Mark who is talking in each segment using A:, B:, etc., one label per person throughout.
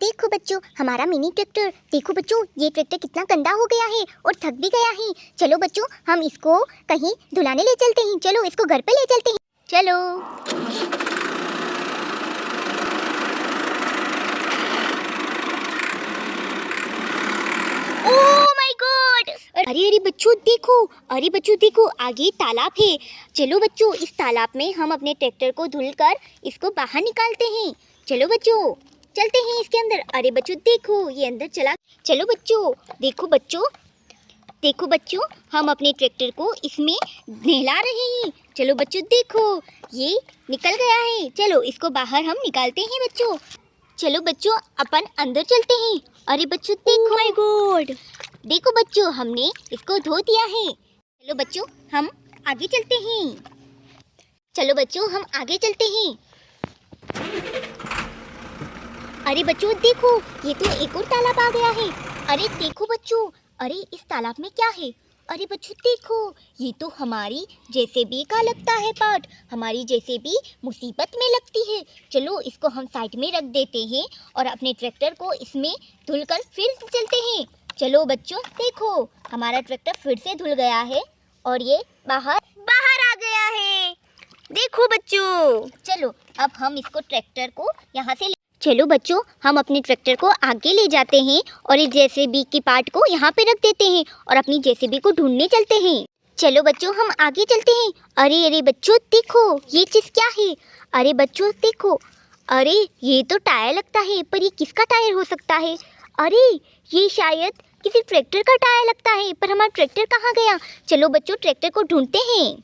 A: देखो बच्चों, हमारा मिनी ट्रैक्टर। देखो बच्चों, ये ट्रैक्टर कितना गंदा हो गया है और थक भी गया है। चलो बच्चों, हम इसको कहीं धुलाने ले चलते हैं। चलो इसको घर पे ले चलते हैं। चलो। Oh my God! अरे अरे बच्चों देखो, अरे बच्चों देखो, आगे तालाब है। चलो बच्चों, इस तालाब में हम अपने ट्रैक्टर को धुलकर इसको बाहर निकालते हैं। चलो बच्चों, चलते हैं इसके अंदर। अरे बच्चों देखो, ये अंदर चला। चलो बच्चों, देखो बच्चों, देखो बच्चों, हम अपने ट्रैक्टर को इसमें नहला रहे हैं। चलो बच्चों देखो, ये निकल गया है। चलो इसको बाहर हम निकालते हैं बच्चों। चलो बच्चों, अपन अंदर चलते हैं। अरे बच्चों देखो, माय गॉड! देखो बच्चों, हमने इसको धो दिया है। चलो बच्चों, हम आगे चलते हैं। चलो बच्चों, हम आगे चलते हैं। अरे बच्चों देखो, ये तो एक और तालाब आ गया है। अरे देखो बच्चों, अरे इस तालाब में क्या है? अरे बच्चों देखो, ये तो हमारी जेसीबी का लगता है पार्ट। हमारी जेसीबी मुसीबत में लगती है। चलो इसको हम साइड में रख देते हैं और अपने ट्रैक्टर को इसमें धुलकर फिर चलते हैं। चलो बच्चों देखो, हमारा ट्रैक्टर फिर से धुल गया है और ये बाहर आ गया है। देखो बच्चों, चलो अब हम इसको ट्रैक्टर को यहाँ से चलो बच्चों, हम अपने ट्रैक्टर को आगे ले जाते हैं और इस जेसीबी की पार्ट को यहाँ पे रख देते हैं और अपनी जेसीबी को ढूंढने चलते हैं। चलो बच्चों, हम आगे चलते हैं। अरे अरे बच्चों देखो, ये चीज़ क्या है? अरे बच्चों देखो, अरे ये तो टायर लगता है, पर ये किसका टायर हो सकता है? अरे ये शायद किसी ट्रैक्टर का टायर लगता है, पर हमारा ट्रैक्टर कहाँ गया? चलो बच्चों, ट्रैक्टर को ढूंढते हैं।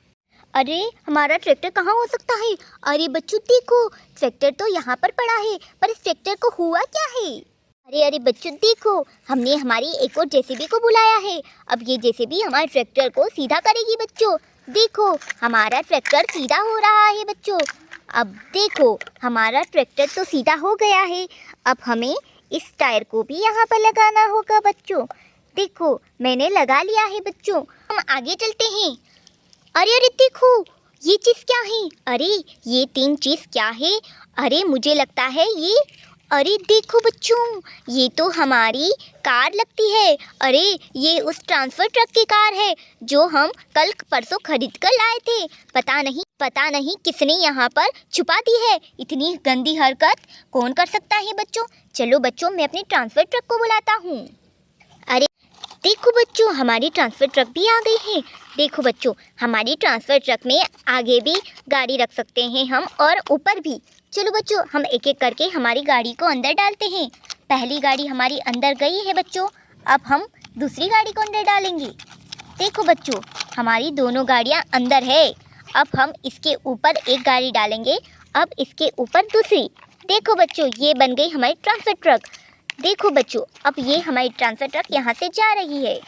A: अरे हमारा ट्रैक्टर कहाँ हो सकता है? अरे बच्चों देखो, ट्रैक्टर तो यहाँ पर पड़ा है, पर इस ट्रैक्टर को हुआ क्या है? अरे अरे बच्चों देखो, हमने हमारी एक और जेसीबी को बुलाया है। अब ये जेसीबी हमारे ट्रैक्टर को सीधा करेगी बच्चों। देखो, हमारा ट्रैक्टर सीधा हो रहा है बच्चों। अब देखो, हमारा ट्रैक्टर तो सीधा हो गया है। अब हमें इस टायर को भी यहाँ पर लगाना होगा बच्चों। देखो, मैंने लगा लिया है बच्चों। हम आगे चलते हैं। अरे अरे देखो, ये चीज़ क्या है? अरे ये तीन चीज़ क्या है? अरे मुझे लगता है ये, अरे देखो बच्चों, ये तो हमारी कार लगती है। अरे ये उस ट्रांसफ़र ट्रक की कार है जो हम कल परसों खरीद कर लाए थे। पता नहीं किसने यहाँ पर छुपा दी है। इतनी गंदी हरकत कौन कर सकता है बच्चों? चलो बच्चों, मैं अपने ट्रांसफ़र ट्रक को बुलाता हूँ। अरे देखो बच्चों, हमारी ट्रांसफ़र ट्रक भी आ गई है। देखो बच्चों, हमारी ट्रांसफ़र ट्रक में आगे भी गाड़ी रख सकते हैं हम और ऊपर भी। चलो बच्चों, हम एक एक करके हमारी गाड़ी को अंदर डालते हैं। पहली गाड़ी हमारी अंदर गई है बच्चों। अब हम दूसरी गाड़ी को अंदर डालेंगे। देखो बच्चों, हमारी दोनों गाड़ियाँ अंदर है। अब हम इसके ऊपर एक गाड़ी डालेंगे, अब इसके ऊपर दूसरी। देखो बच्चों, ये बन गई हमारी ट्रांसफ़र ट्रक। देखो बच्चों, अब ये हमारी ट्रांसफ़र ट्रक यहाँ से जा रही है।